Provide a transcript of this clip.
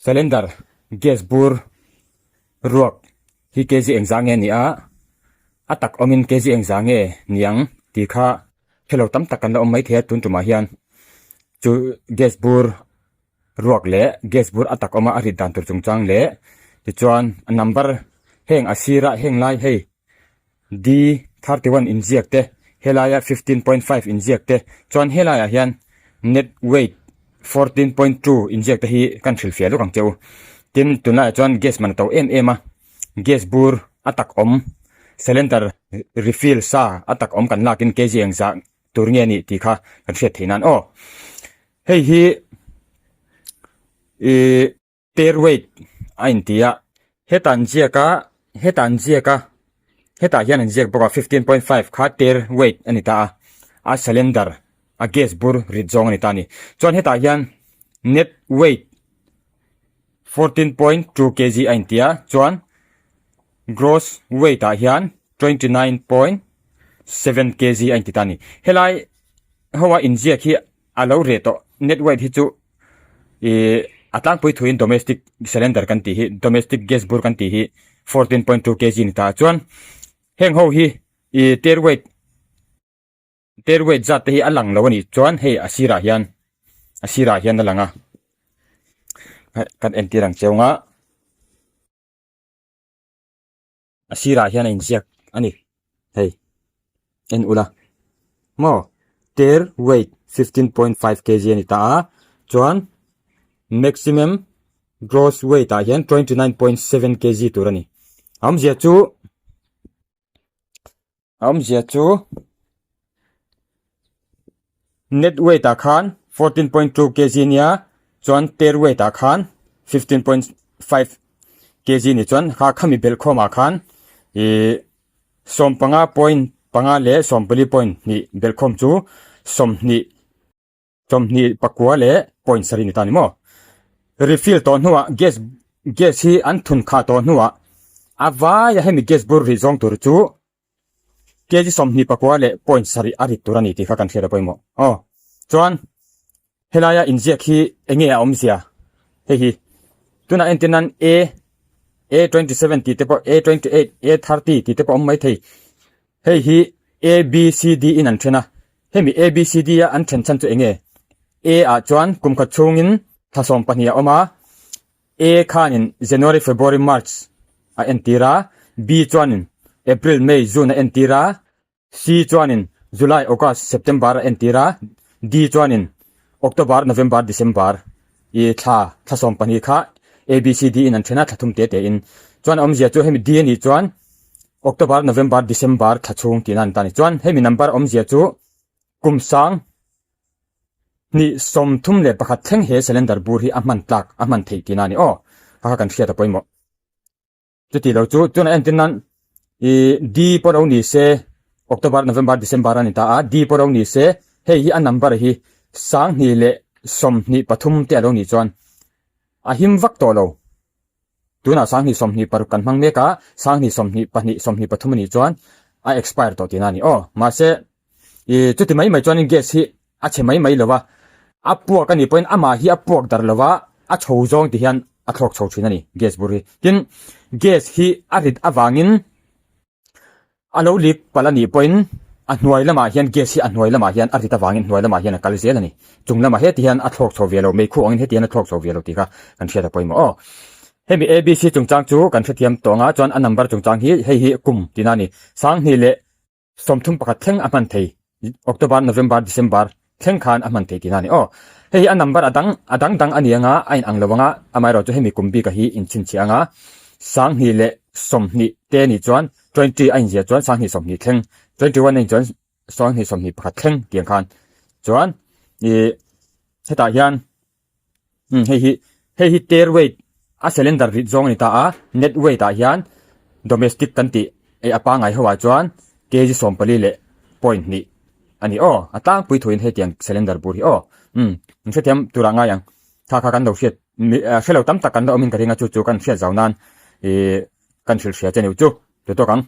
cylinder gas bur ruak hi kg engzat nge ni a atak omin kg engzat nge niang ti kha hello tam takan la om mai the tun tuma hian chu gas bur ruak le gas bur atak oma a hriat dan tur chungchang le ti chuan number heng asira heng lai hei d 31 inject te helaya 15.5 inject te chuan helaya hian net weight 14.2 inject te hi kan hrilh fia lukang cheu tin tunla chuan gas man to em a gas bur atak om cylinder refill sa atak om kan lakin kg engzat tur nge ni ti kha kan hriat theinan o hei hi Tare Weight ain tia hetan heta hian inject boka 15.5 kha Tare Weight ani ta a cylinder a gas bur hriat zau ani ta ni chuan heta hian net weight 14.2 kg ain tia chuan gross weight a hian 29.7 kg ain ti ta ni helai hawa inject hi alo re to net weight hi chu atang pui thuin domestic cylinder kan ti hi domestic gas bur kan ti hi 14.2 kg ni ta chuan heng ho hi Tare Weight zat te hi alang lo ani chuan hei asira hian alanga kan enti rang cheunga asira hian inject ani hei en ula mo Tare Weight 15.5 kg ani ta chuan maximum gross weight a hian 29.7 kg turani awmzia chu net weight a khan 14.2 kg nia chuan Tare weight a khan 15.5 kg ni chuan kha khami bel khoma khan som panga point panga le som pali point ni bel khom chu som ni pakwa le point sari ni tani mo refill to nuwa gas hi an thun kha to nuwa awaya hemi gas bur ri zong tur chu kg som ni pakwa le point sari ari turani ti kha kan thera poimo chuan helaya inject hi enge awmzia hi tuna entinan A27 ti te po A28 A30 ti te po mai thei hei hi ABCD in an thena hemi ABCD ya an then chan chu enge A a chuan kum kha chungin thasom pahnia oma A khanin January February March a entira B chuanin April May June a entira C chuanin July August September a entira D chuanin October November December thasom pahni kha ABCD in an thena thathum te in chuan awmzia chu hemi D ni chuan October November December thachung tinan tani chuan hemi number awmzia chu kumsang ni som thum le pakhat thleng he cylinder bur hi aman tlak aman thei tinani ha kan hriat a poimo chuti lo chu tuna entinan D por ni se October November December ani ta a D por ni se hei hi a number hi sang ni le som ni pathum te alo ni chuan a him vak to lo tuna sang ni som ni par kan mang meka sang ni som ni pahni som ni pathum ni chuan a expire to tinani ma se chuti mai chuan gas hi a che mai lowa apuak ani point ama hi apuak dar lowa a chho zong ti hian a thlok chho thinani gas buri tin gas hi a rit awangin alo lik palani point a hnuai lama hian gas hi a hnuai lama hian a rit awangin hnuai lama hian a kal zel ani chunglama he ti hian a thlok chho velo mei khu angin he ti hian a thlok chho velo ti kha kan hriat a poimo hemi ABC chungchang chu kan hrethiam tonga chuan a number chungchang hi hei kum tinani sang ni le somthum pakhat thleng a man thei October November December thleng khan a man thei tinani hei a number adang anianga ain anglawanga amai ro chu hemi kumbi ka hi in chin chi anga sang ni le som ni te ni chuan 20 ain zia chuan sang ni som ni thleng 21 nei chuan sang ni som ni pakhat thleng tiang khan chuan heta hian hei hi Tare Weight a cylinder hriat zau ni ta a net weight a hian domestic kan ti apa ngai hawa chuan kg som pali le point ni ani atang pui thuin he tiang cylinder bur hi hrethiam turanga yang kha kan lo hriat hello tam tak kan lo min ka ringa chu kan hriat zau nan kan hrilh hria cheniu chu to kang